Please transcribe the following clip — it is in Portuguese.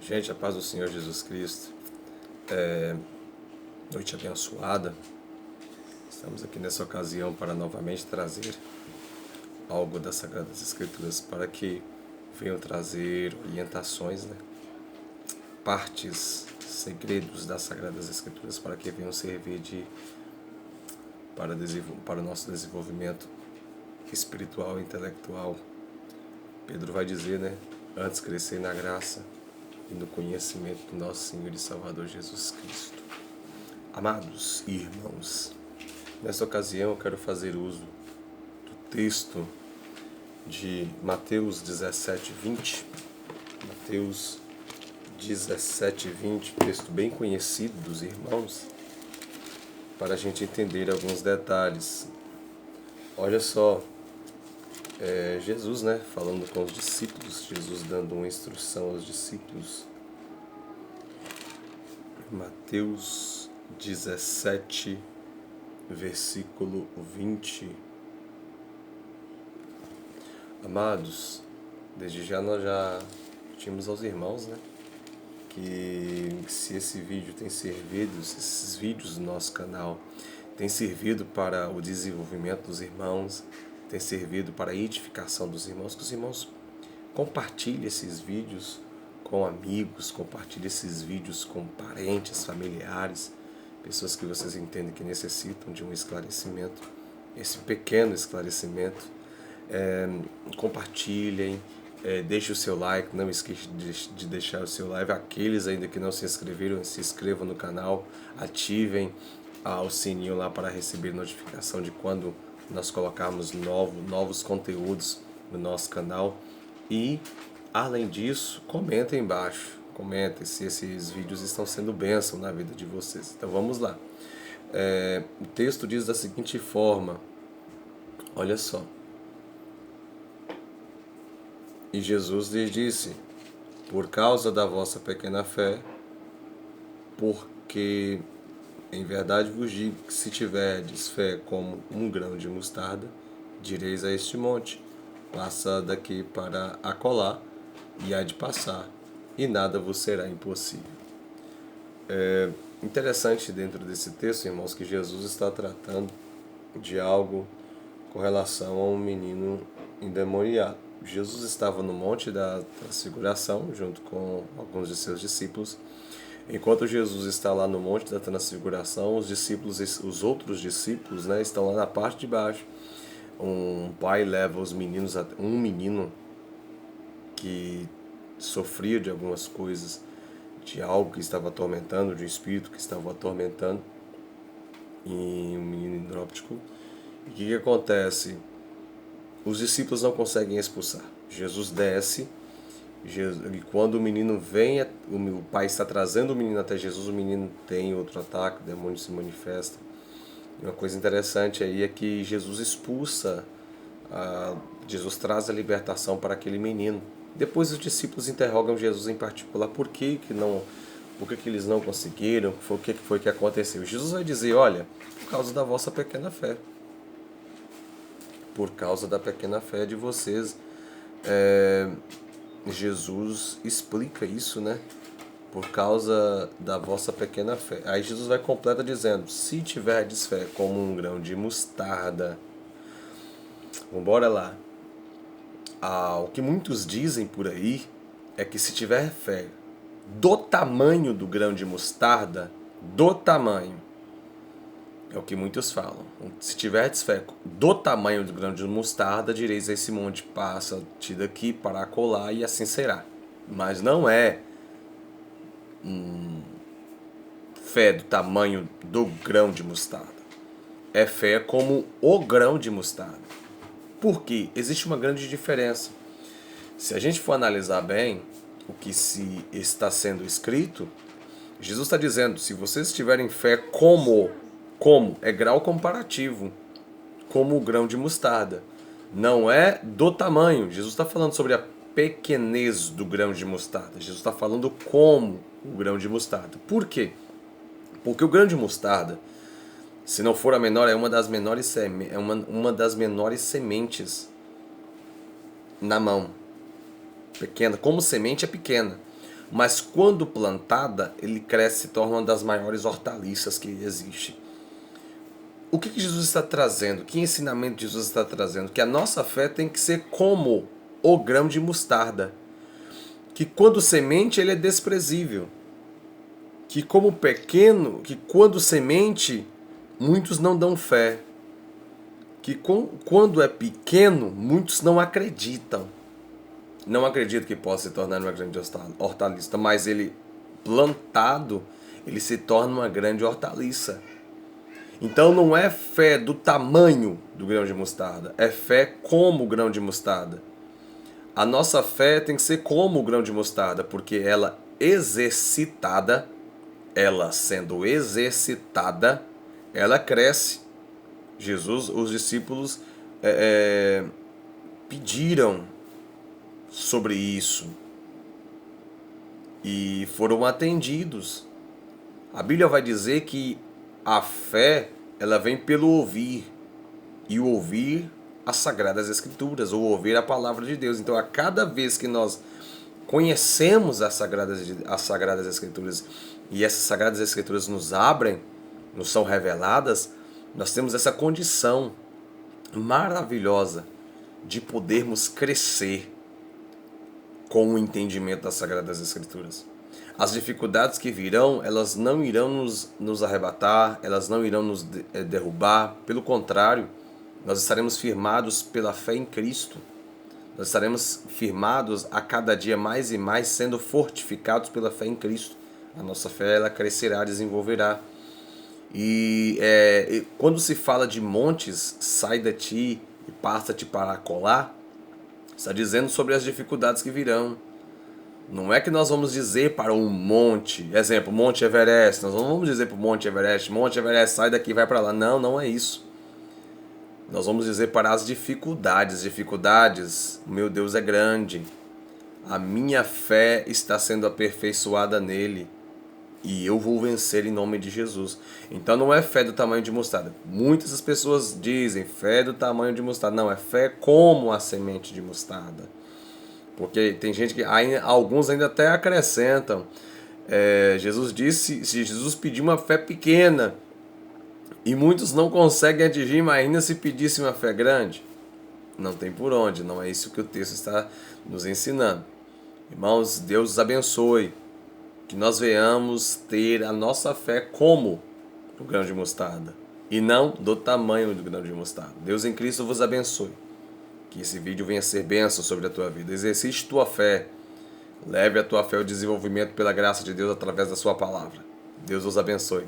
Gente, a paz do Senhor Jesus Cristo. Noite abençoada. Estamos aqui nessa ocasião para novamente trazer algo das Sagradas Escrituras para que venham trazer orientações, partes, segredos das Sagradas Escrituras para que venham servir para o nosso desenvolvimento espiritual e intelectual. Pedro vai dizer, antes crescer na graça e no conhecimento do nosso Senhor e Salvador Jesus Cristo. Amados irmãos, nesta ocasião eu quero fazer uso do texto de Mateus 17:20. Mateus 17:20, texto bem conhecido dos irmãos, para a gente entender alguns detalhes. Olha só, Jesus, falando com os discípulos, Jesus dando uma instrução aos discípulos. Mateus 17, versículo 20. Amados, desde já nós já pedimos aos irmãos, que se esse vídeo tem servido, se esses vídeos do nosso canal têm servido para o desenvolvimento dos irmãos, tem servido para a edificação dos irmãos, que os irmãos compartilhem esses vídeos com amigos, compartilhem esses vídeos com parentes, familiares, pessoas que vocês entendem que necessitam de um esclarecimento, esse pequeno esclarecimento. Compartilhem, deixe o seu like, não esqueça de deixar o seu like. Aqueles ainda que não se inscreveram, se inscrevam no canal, ativem o sininho lá para receber notificação de quando nós colocarmos novos conteúdos no nosso canal. E, além disso, comentem embaixo. Comentem se esses vídeos estão sendo bênção na vida de vocês. Então vamos lá. O texto diz da seguinte forma. Olha só. E Jesus lhes disse: por causa da vossa pequena fé, porque em verdade vos digo que se tiverdes fé como um grão de mostarda, direis a este monte: passa daqui para acolá, e há de passar, e nada vos será impossível. Interessante dentro desse texto, irmãos, que Jesus está tratando de algo com relação a um menino endemoniado. Jesus estava no Monte da Transfiguração, junto com alguns de seus discípulos. Enquanto Jesus está lá no Monte da Transfiguração, os outros discípulos, estão lá na parte de baixo. Um pai leva os meninos, um menino que sofria de algumas coisas, de algo que estava atormentando, de um espírito que estava atormentando, e um menino hidróptico. E o que acontece? Os discípulos não conseguem expulsar. Jesus desce, e quando o menino vem, o pai está trazendo o menino até Jesus, o menino tem outro ataque, o demônio se manifesta. E uma coisa interessante aí é que Jesus expulsa, Jesus traz a libertação para aquele menino. Depois os discípulos interrogam Jesus em particular por que eles não conseguiram, o que foi que aconteceu. Jesus vai dizer: olha, por causa da vossa pequena fé. Por causa da pequena fé de vocês. Jesus explica isso, por causa da vossa pequena fé. Aí Jesus vai completa dizendo: se tiverdes fé como um grão de mostarda. Vambora lá. O que muitos dizem por aí é que se tiver fé do tamanho do grão de mostarda, do tamanho, é o que muitos falam. Se tiverdes fé do tamanho do grão de mostarda, direis a esse monte: passa-te daqui para acolá, e assim será. Mas não é fé do tamanho do grão de mostarda. É fé como o grão de mostarda. Por quê? Existe uma grande diferença. Se a gente for analisar bem o que se está sendo escrito, Jesus está dizendo: se vocês tiverem fé como é grau comparativo, como o grão de mostarda. Não é do tamanho. Jesus está falando sobre a pequenez do grão de mostarda. Jesus está falando como o grão de mostarda. Por quê? Porque o grão de mostarda, se não for a menor, é uma das menores sementes na mão. Pequena. Como semente é pequena. mas quando plantada, ele cresce e se torna uma das maiores hortaliças que existe. O que Jesus está trazendo? Que ensinamento Jesus está trazendo? Que a nossa fé tem que ser como o grão de mostarda. Que quando semente ele é desprezível. Que como pequeno, que quando semente, muitos não dão fé. Que quando é pequeno, muitos não acreditam. Não acredito que possa se tornar uma grande hortaliça, mas ele plantado, ele se torna uma grande hortaliça. Então não é fé do tamanho do grão de mostarda, é fé como o grão de mostarda. A nossa fé tem que ser como o grão de mostarda, porque ela exercitada, ela sendo exercitada, ela cresce. Jesus, os discípulos pediram sobre isso e foram atendidos. A Bíblia vai dizer que a fé, ela vem pelo ouvir, e o ouvir as Sagradas Escrituras, ou ouvir a Palavra de Deus. Então, a cada vez que nós conhecemos as Sagradas Escrituras, e essas Sagradas Escrituras nos abrem, nos são reveladas, nós temos essa condição maravilhosa de podermos crescer com o entendimento das Sagradas Escrituras. As dificuldades que virão, elas não irão nos arrebatar, elas não irão nos derrubar. Pelo contrário, nós estaremos firmados pela fé em Cristo. Nós estaremos firmados a cada dia mais e mais, sendo fortificados pela fé em Cristo. A nossa fé, ela crescerá, desenvolverá. E quando se fala de montes, sai de ti e passa-te para colar, está dizendo sobre as dificuldades que virão. Não é que nós vamos dizer para um monte, exemplo, Monte Everest, nós não vamos dizer para o Monte Everest, sai daqui, vai para lá. Não, não é isso. Nós vamos dizer para as dificuldades, meu Deus é grande, a minha fé está sendo aperfeiçoada nele e eu vou vencer em nome de Jesus. Então não é fé do tamanho de mostarda. Muitas das pessoas dizem fé do tamanho de mostarda. Não, é fé como a semente de mostarda. Porque tem gente que, alguns ainda até acrescentam. Jesus disse, se Jesus pediu uma fé pequena, e muitos não conseguem atingir, mas ainda se pedisse uma fé grande, não tem por onde, não é isso que o texto está nos ensinando. Irmãos, Deus os abençoe, que nós venhamos ter a nossa fé como o grão de mostarda, e não do tamanho do grão de mostarda. Deus em Cristo vos abençoe. Que esse vídeo venha ser bênção sobre a tua vida. Exercite tua fé. Leve a tua fé ao desenvolvimento pela graça de Deus através da sua palavra. Deus os abençoe.